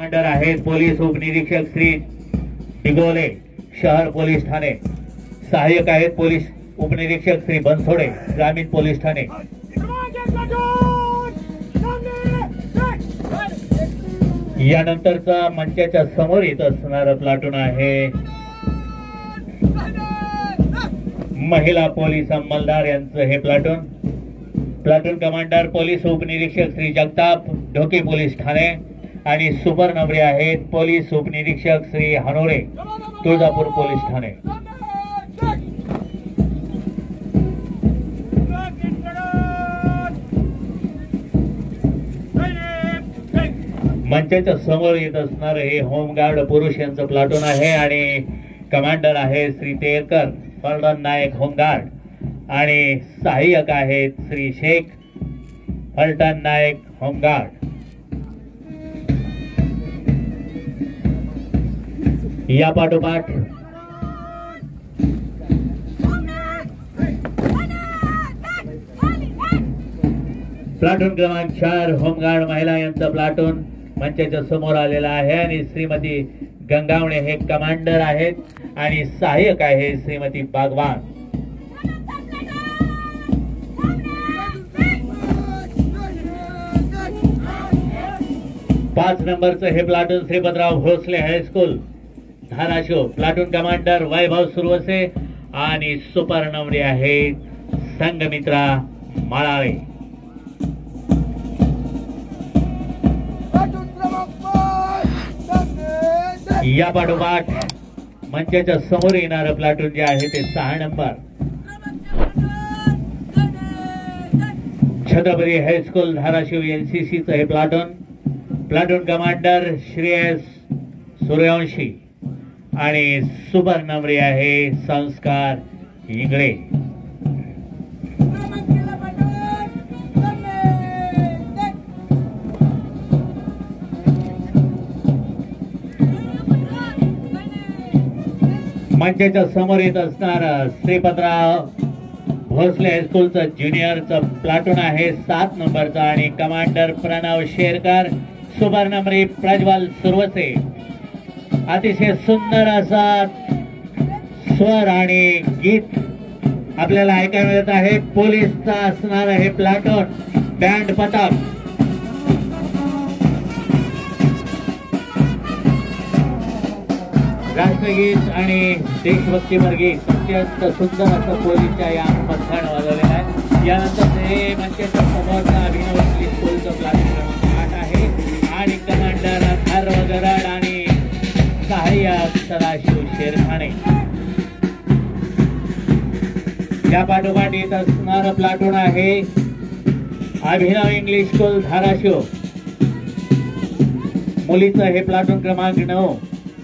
Commander आहेत police उपनिरीक्षक श्री दिगोले शहर पोलीस ठाणे। सहाय्यक आहेत पोलीस उपनिरीक्षक श्री बनसोडे ग्रामीण पोलीस ठाणे। यानंतरचा मंचाच्या समोर येत असणारा प्लाटून आहे महिला पोलीस अंमलदार यांचं हे प्लाटून। प्लाटून कमांडर पोलीस उपनिरीक्षक श्री जगताप ढोके पोलीस ठाणे आणि सुपर नंबरी आहेत पोलीस उपनिरीक्षक श्री हनोरे तुळजापूर पोलीस ठाणे। मंचाच्या समोर येत असणार हे होमगार्ड पुरुष यांचं प्लाटून आहे आणि कमांडर आहे श्री तेरकर फलटण नायक होमगार्ड आणि सहाय्यक आहेत श्री शेख फलटण नायक होमगार्ड। या पाठोपाठ प्लाटून क्रमांक 4 होमगार्ड महिला यांचा प्लाटून मंचाच्या समोर आलेला आहे आणि श्रीमती गंगावणे हे कमांडर आहेत आणि सहाय्यक आहे श्रीमती बागवान। 5 नंबरचं हे platoon Shripatrao Bhosale high school Dharashiv. Platoon commander Vaibhav Suravase आणि सुपर नंबरी आहे संगमित्रा माळाळे। या पाठोपाठ मंचाच्या समोर येणारं प्लाटून जे आहे ते 6 नंबर छत्रपती हायस्कूल धाराशिव एनसीसीचं हे platoon. Platoon commander Shreyas Suryavanshi आणि सुपर नंबरी आहे संस्कार इंगळे। मंचाच्या समोर येत असणार श्रीपतराव भोसले हायस्कूलचं ज्युनियरचं प्लाटून आहे 7 नंबरचा आणि कमांडर प्रणव शेरकर सुपर नंबरी प्रज्वल सुरवसे। अतिशय सुंदर असा स्वर आणि गीत आपल्याला ऐकायला मिळत आहे। पोलीसचा असणार हे प्लाटून बँड पथक राष्ट्रगीत आणि देशभक्तीपर गीत अत्यंत सुंदर असं पोलीसच्या या पथकानं वाजवलेलं आहे। यानंतर हे मंचाच्या समोरचा अभिनव इंग्लिश स्कूलचं प्लाटून क्रमांक 8 आहे आणि कमांडर अथर्व गरड आणि सहाय्यक सदाशिव शेरखाने। या पाठोपाठ येत असणारं प्लाटून आहे अभिनव इंग्लिश स्कूल धाराशिव मुलीचं हे प्लाटून क्रमांक 9।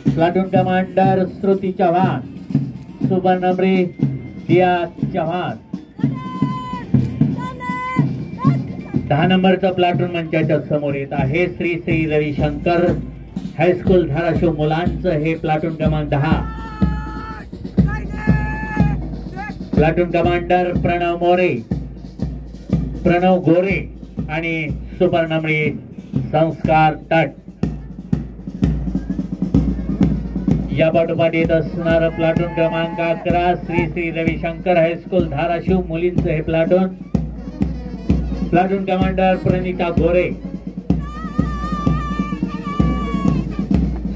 Platoon commander Shruti Chavan super नंबरी दिया चव्हाण। 10 नंबरचं प्लाटून मंचाच्या समोर येत आहे श्री श्री रविशंकर हायस्कूल धाराशिव मुलांचं हे प्लाटून क्रमांक 10। प्लाटून कमांडर प्रणव गोरे आणि सुपर नंबरी संस्कार तट। या पाठोपाठ येत असणारं प्लाटून क्रमांक 11 श्री श्री रविशंकर हायस्कूल धाराशिव मुलींचं हे प्लाटून। प्लाटून कमांडर प्रणिता गोरे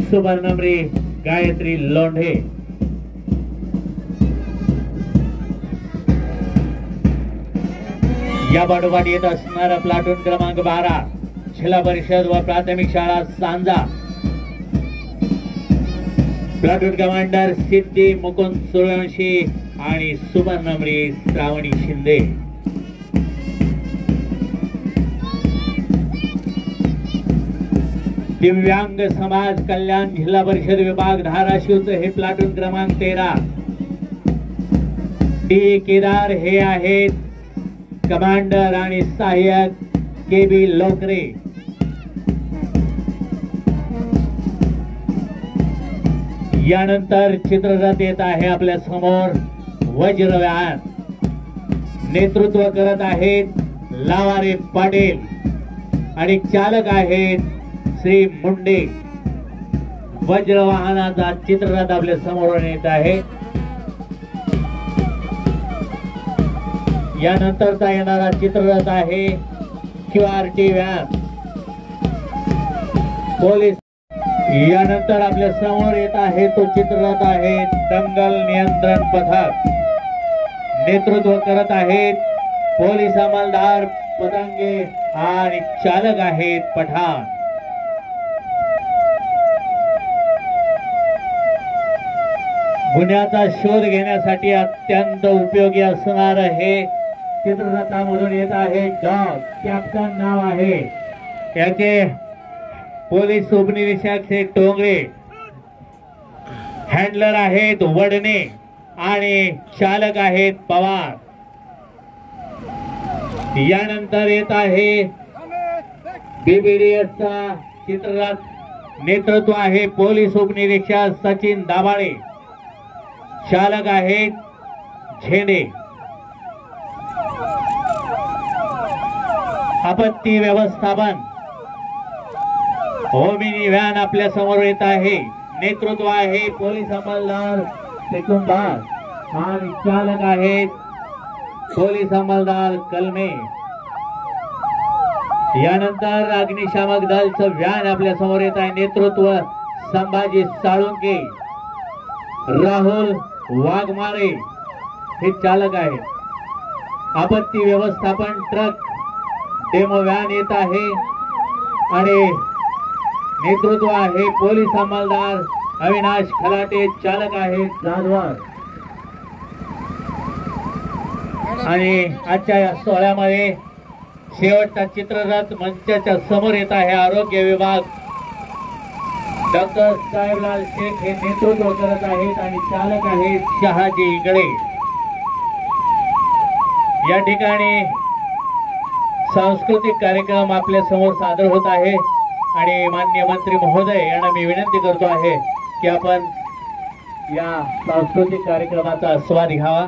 सुपर नंबरी गायत्री लोंढे। या पाठोपाठ येत असणारा प्लाटून क्रमांक 12 जिल्हा परिषद व प्राथमिक शाळा सांजा। प्लाटून कमांडर सिद्धी मुकुंद सूर्यवंशी आणि सुपर नंबरी श्रावणी शिंदे। दिव्यांग समाज कल्याण जिल्हा परिषद विभाग धाराशिवचं हे प्लाटून क्रमांक 13 डी केदार हे आहेत कमांडर आणि सहाय्यक के बी लोकरे। यानंतर चित्ररथ येत आहे आपल्या समोर वज्रव्यान नेतृत्व करत आहेत लावारे पाटील आणि चालक आहेत श्री मुंडे वज्र वाहनाचा चित्ररथ आपल्या समोरून येत आहे. यानंतरचा येणारा चित्ररथ आहे QRT व्हॅन पोलीस. यानंतर आपल्या समोर येत आहे तो चित्ररथ आहे दंगल नियंत्रण पथक. नेतृत्व करत आहेत पोलीस अंमलदार पतंगे आणि चालक आहेत पठाण. गुन्ह्याचा शोध घेण्यासाठी अत्यंत उपयोगी असणार हे चित्ररथामधून येत आहे डॉग. कॅप्टन नाव आहे याचे पोलीस उपनिरीक्षक श्री टोंगरे. हँडलर आहेत वडणे आणि चालक आहेत पवार. यानंतर येत आहे BBDSचा चित्ररथ. नेतृत्व आहे पोलीस उपनिरीक्षक सचिन दाभाळे. चालक आहेत झेंडे. आपत्ती व्यवस्थापन ओमिनी व्हॅन आपल्या समोर येत आहे. नेतृत्व आहे पोलीस अंमलदार सेकुंबार आणि चालक आहेत पोलीस अंमलदार कलमे. यानंतर अग्निशामक दलचं व्हॅन आपल्या समोर येत आहे. नेतृत्व संभाजी साळुंके, राहुल वाघमारे हे चालक आहेत. आपत्ती व्यवस्थापन ट्रक डेमो व्हॅन येत आहे आणि नेतृत्व आहे पोलीस अंमलदार अविनाश खलाटे. चालक आहेत जाधवर. आणि आजच्या या सोहळ्यामध्ये शेवटचा चित्ररथ मंचाच्या समोर येत आहे आरोग्य विभाग. डॉक्टर साहेबलाल शेख हे नेतृत्व करत आहेत आणि चालक आहेत शहाजी इंगळे. या ठिकाणी सांस्कृतिक कार्यक्रम आपल्या समोर सादर होत आहे आणि माननीय मंत्री महोदय यांना मी विनंती करतो आहे की आपण या सांस्कृतिक कार्यक्रमाचा आस्वाद घ्यावा.